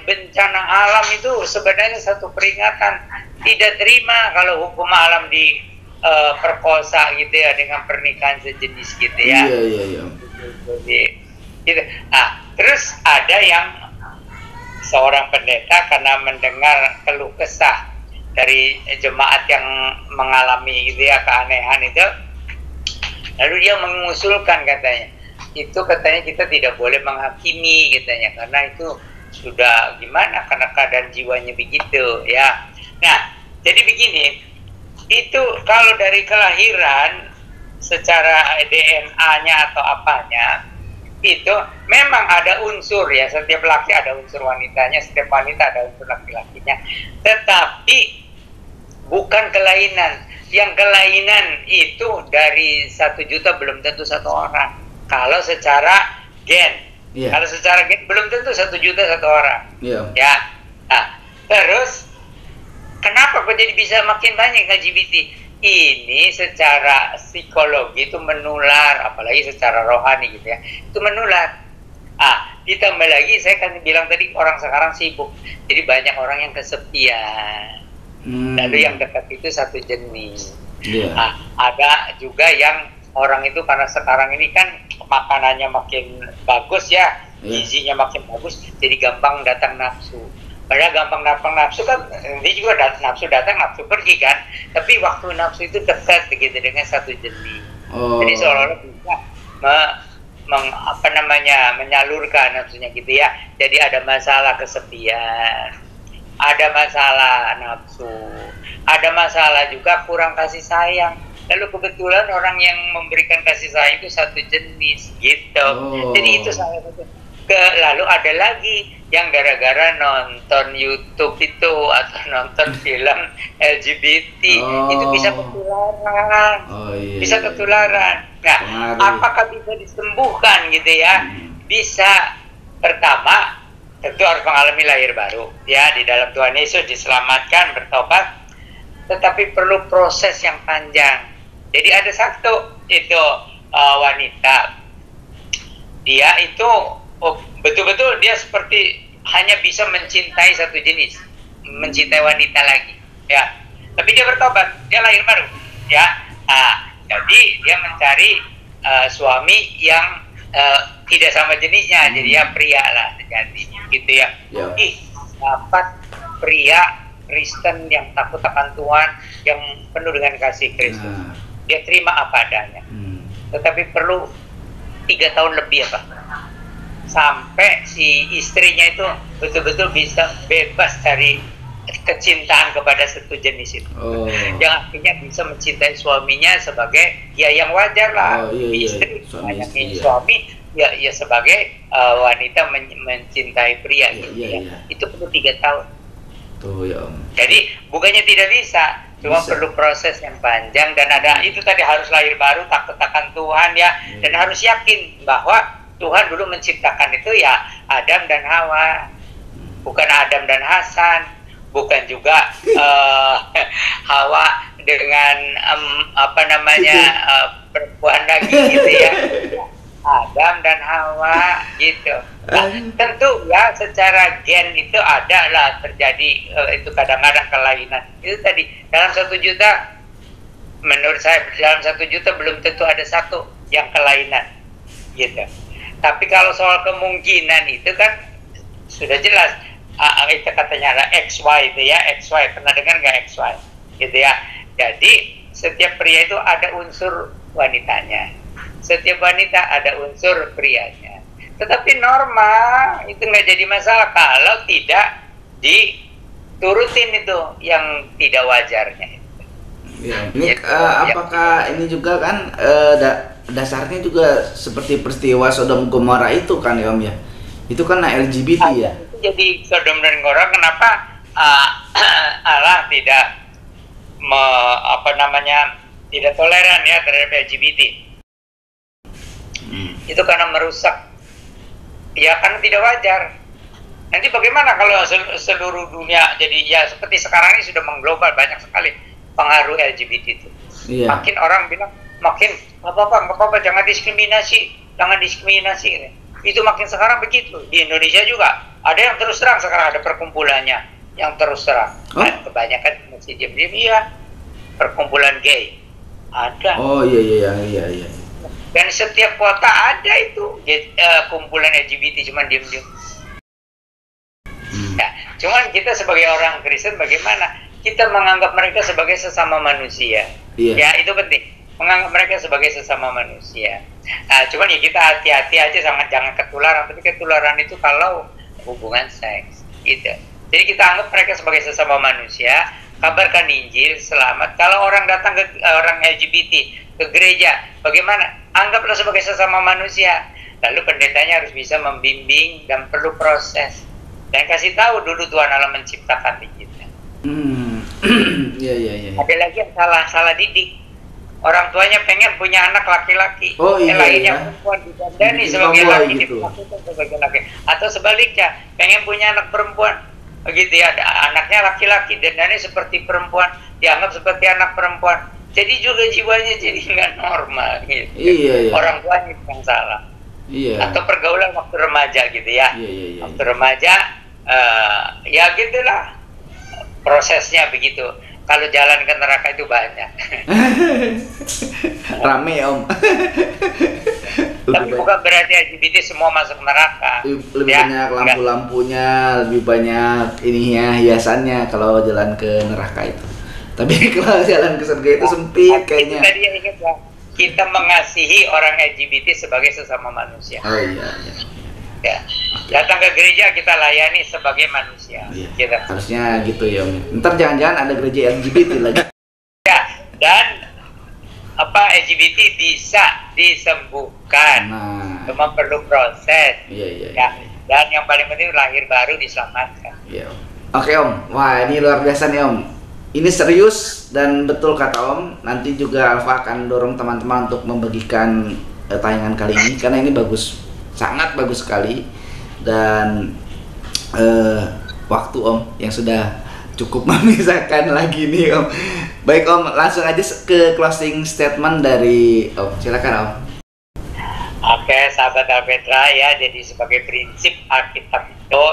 A: bencana alam itu sebenarnya satu peringatan. Tidak terima kalau hukum alam diperkosa gitu ya dengan pernikahan sejenis gitu ya. Gitu. Nah, terus ada yang seorang pendeta karena mendengar keluh kesah dari jemaat yang mengalami gitu ya keanehan itu, lalu dia mengusulkan katanya kita tidak boleh menghakimi katanya, karena itu sudah gimana, karena keadaan jiwanya begitu ya. Nah, jadi begini, itu kalau dari kelahiran secara DNA-nya atau apanya itu memang ada unsur ya, setiap laki ada unsur wanitanya, setiap wanita ada unsur laki-lakinya, tetapi bukan kelainan. Yang kelainan itu dari 1 juta belum tentu 1 orang. Kalau secara gen, kalau secara gen belum tentu 1 juta 1 orang. Ya. Nah, terus kenapa kok jadi bisa makin banyak LGBT? Ini secara psikologi itu menular, apalagi secara rohani gitu ya, itu menular. Ditambah lagi saya kan bilang tadi orang sekarang sibuk, jadi banyak orang yang kesepian. Lalu yang dekat itu satu jenis. Ada juga yang orang itu karena sekarang ini kan makanannya makin bagus ya, gizinya makin bagus, jadi gampang datang nafsu. Padahal gampang nafsu kan, dia juga nafsu datang, nafsu pergi kan. Tapi waktu nafsu itu dekat begitu dengan satu jenis. Jadi seolah-olah bisa menyalurkan nafsunya gitu ya. Jadi ada masalah kesepian, ada masalah nafsu, ada masalah juga kurang kasih sayang. Lalu kebetulan orang yang memberikan kasih sayang itu satu jenis gitu. Jadi itu salah satu. Lalu ada lagi yang gara-gara nonton YouTube itu atau nonton film LGBT itu bisa ketularan. Bisa ketularan. Nah, apakah bisa disembuhkan gitu ya? Bisa. Pertama, tentu harus mengalami lahir baru ya, di dalam Tuhan Yesus diselamatkan, bertobat. Tetapi perlu proses yang panjang. Jadi ada satu itu wanita, dia itu betul-betul dia seperti hanya bisa mencintai satu jenis, mencintai wanita lagi, ya. Tapi dia bertobat, dia lahir baru, ya. Nah, jadi dia mencari suami yang tidak sama jenisnya, jadi ya pria lah sejatinya, gitu ya. Dapat pria Kristen yang takut akan Tuhan, yang penuh dengan kasih Kristus. Dia terima apa adanya. Tetapi perlu 3 tahun lebih apa? Sampai si istrinya itu betul-betul bisa bebas dari kecintaan kepada satu jenis itu. Yang artinya bisa mencintai suaminya sebagai ya yang wajar lah. Istri suami ya sebagai wanita mencintai pria gitu ya. Itu perlu 3 tahun. Jadi bukannya tidak bisa, cuma perlu proses yang panjang dan ada itu tadi harus lahir baru, takut akan Tuhan ya, dan harus yakin bahwa Tuhan dulu menciptakan itu ya Adam dan Hawa, bukan Adam dan Hasan, bukan juga Hawa dengan perempuan lagi gitu ya. Adam dan Hawa gitu. Nah, tentu ya secara gen itu ada lah terjadi itu kadang-kadang kelainan. Itu tadi dalam 1 juta, menurut saya dalam 1 juta belum tentu ada satu yang kelainan gitu. Tapi kalau soal kemungkinan itu kan sudah jelas. Itu katanya ada XY itu ya, XY, pernah dengar nggak XY gitu ya. Jadi setiap pria itu ada unsur wanitanya, setiap wanita ada unsur prianya. Tetapi normal itu nggak jadi masalah kalau tidak diturutin itu yang tidak wajarnya.
B: Ini apakah ini juga kan dasarnya juga seperti peristiwa Sodom Gomora itu kan ya Om ya? Itu kan LGBT ya?
A: Itu jadi Sodom dan Gomora, kenapa Allah tidak tidak toleran ya terhadap LGBT? Itu karena merusak, ya karena tidak wajar. Nanti bagaimana kalau seluruh dunia jadi ya seperti sekarang ini sudah mengglobal, banyak sekali pengaruh LGBT itu. Makin orang bilang makin nggak apa-apa, jangan diskriminasi. Itu makin sekarang begitu. Di Indonesia juga ada yang terus terang, sekarang ada perkumpulannya yang terus terang. Dan kebanyakan masih diam-diam, iya, perkumpulan gay ada.
B: Iya.
A: Dan setiap kota ada itu kumpulan LGBT, cuman diam-diam. Nah, cuman kita sebagai orang Kristen bagaimana? Kita menganggap mereka sebagai sesama manusia. Ya, itu penting. Menganggap mereka sebagai sesama manusia. Nah, cuman ya kita hati-hati aja, jangan ketularan. Tapi ketularan itu kalau hubungan seks, gitu. Jadi kita anggap mereka sebagai sesama manusia, kabarkan Injil, selamat. Kalau orang datang ke orang LGBT ke gereja, bagaimana? Anggaplah sebagai sesama manusia. Lalu pendetanya harus bisa membimbing dan perlu proses. Dan kasih tahu dulu Tuhan Allah menciptakan di kita.
B: Iya.
A: Ada lagi yang salah didik. Orang tuanya pengen punya anak laki-laki, yang lainnya perempuan didandani sebagai laki, diperlakukan sebagai laki. Atau sebaliknya, pengen punya anak perempuan, begitu ya, anaknya laki-laki, dandani seperti perempuan, dianggap seperti anak perempuan. Jadi juga jiwanya jadi nggak normal, gitu.
B: Iya.
A: Orang tuanya yang salah.
B: Iya.
A: Atau pergaulan waktu remaja, gitu ya.
B: Iya.
A: Waktu remaja, ya gitulah prosesnya begitu. Kalau jalan ke neraka itu banyak.
B: Rame Om.
A: Tapi bukan berarti LGBT semua masuk neraka.
B: Lebih banyak lampu-lampunya, lebih banyak ininya, hiasannya kalau jalan ke neraka itu. Tapi kalau jalan ke surga itu sempit kayaknya.
A: Tadi yang ingat ya, kita mengasihi orang LGBT sebagai sesama manusia.
B: Oh iya.
A: Ya. Datang ke gereja kita layani sebagai manusia.
B: Iya.
A: Gitu.
B: Harusnya gitu ya Om. Ntar jangan-jangan ada gereja LGBT lagi.
A: Ya, dan LGBT bisa disembuhkan.
B: Nah,
A: Cuma perlu proses.
B: iya.
A: Ya. Dan yang paling penting lahir baru diselamatkan.
B: Iya. Oke Om, wah ini luar biasa nih Om. Ini serius dan betul kata Om. Nanti juga Alfa akan dorong teman-teman untuk membagikan tayangan kali ini karena ini bagus, sangat bagus sekali. Dan waktu Om yang sudah cukup memisahkan lagi nih Om. Baik Om, langsung aja ke closing statement dari Om. Silakan Om.
A: Oke, sahabat Alpetra ya, jadi sebagai prinsip Alkitab itu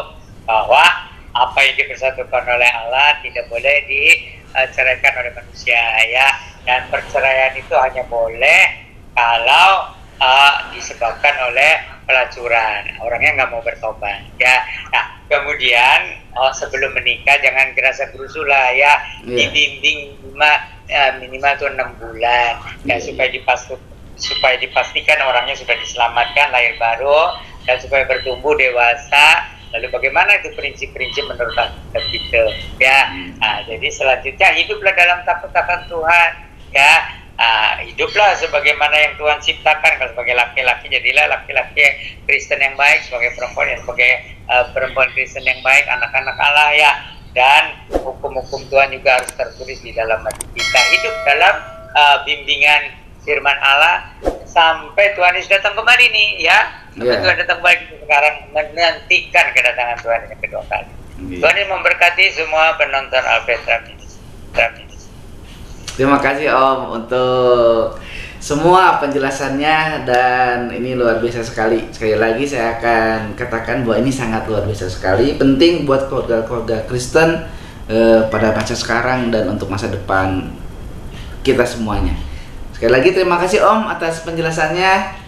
A: bahwa apa yang dipersatukan oleh Allah tidak boleh diceraikan oleh manusia ya, dan perceraian itu hanya boleh kalau disebabkan oleh pelacuran, orangnya nggak mau bertobat ya. Nah kemudian sebelum menikah jangan gerasa gerusu lah ya, dibimbing minimal tuh 6 bulan ya, supaya dipastikan orangnya sudah diselamatkan, lahir baru, dan supaya bertumbuh dewasa. Lalu bagaimana itu prinsip-prinsip menurut Alkitab gitu ya. Nah, jadi selanjutnya hiduplah dalam takut akan Tuhan ya. Hiduplah sebagaimana yang Tuhan ciptakan. Kalau sebagai laki-laki jadilah laki-laki Kristen yang baik, sebagai perempuan yang sebagai perempuan Kristen yang baik, anak-anak Allah ya. Dan hukum-hukum Tuhan juga harus tertulis di dalam hati kita. Hidup dalam bimbingan firman Allah sampai Tuhan Yesus datang kembali nih ya. Sampai Tuhan datang kembali sekarang, menantikan kedatangan Tuhan yang kedua kali. Tuhan yang memberkati semua penonton Alpetra Ministry.
B: Terima kasih Om untuk semua penjelasannya, dan ini luar biasa sekali. Sekali lagi saya akan katakan bahwa ini sangat luar biasa sekali, penting buat keluarga-keluarga Kristen pada masa sekarang dan untuk masa depan kita semuanya. Sekali lagi terima kasih Om atas penjelasannya,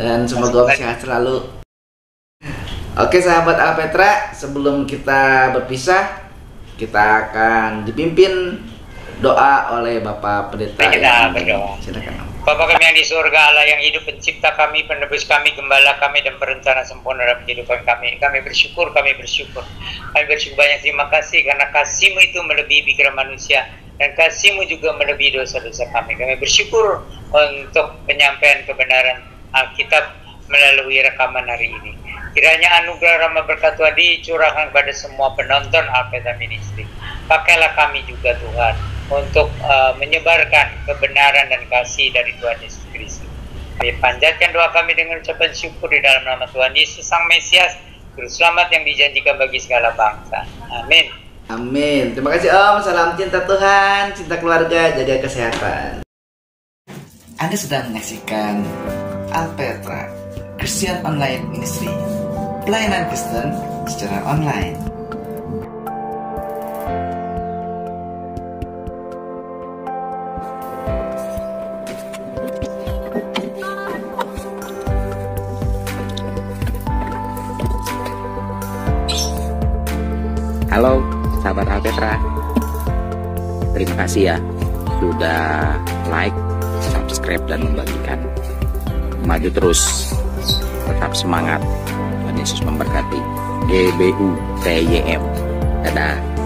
B: dan semoga Om sehat selalu. Oke sahabat Alpetra, sebelum kita berpisah, kita akan dipimpin doa oleh Bapak Pendeta.
A: Kita berdoa.
B: Silakan Om.
A: Bapa kami yang di surga, Allah yang hidup, pencipta kami, penebus kami, gembala kami, dan perencana sempurna dalam kehidupan kami. Kami bersyukur. Kami bersyukur banyak terima kasih karena kasih-Mu itu melebihi pikiran manusia, dan kasih-Mu juga melebihi dosa-dosa kami. Kami bersyukur untuk penyampaian kebenaran Alkitab melalui rekaman hari ini. Kiranya anugerah rahmat berkat Tuhan dicurahkan kepada semua penonton Alpetra Ministry. Pakailah kami juga Tuhan untuk menyebarkan kebenaran dan kasih dari Tuhan Yesus Kristus. Kami panjatkan doa kami dengan ucapan syukur di dalam nama Tuhan Yesus Sang Mesias, Juru Selamat yang dijanjikan bagi segala bangsa. Amin.
B: Amin. Terima kasih Om. Salam cinta Tuhan, cinta keluarga, jaga kesehatan. Anda sedang menyaksikan Alpetra Christian Online Ministry, pelayanan Kristen secara online.
C: Halo sahabat Alpetra, terima kasih ya sudah like, subscribe, dan membagikan. Maju terus, tetap semangat. Tuhan Yesus memberkati. GBU TYM. Dadah.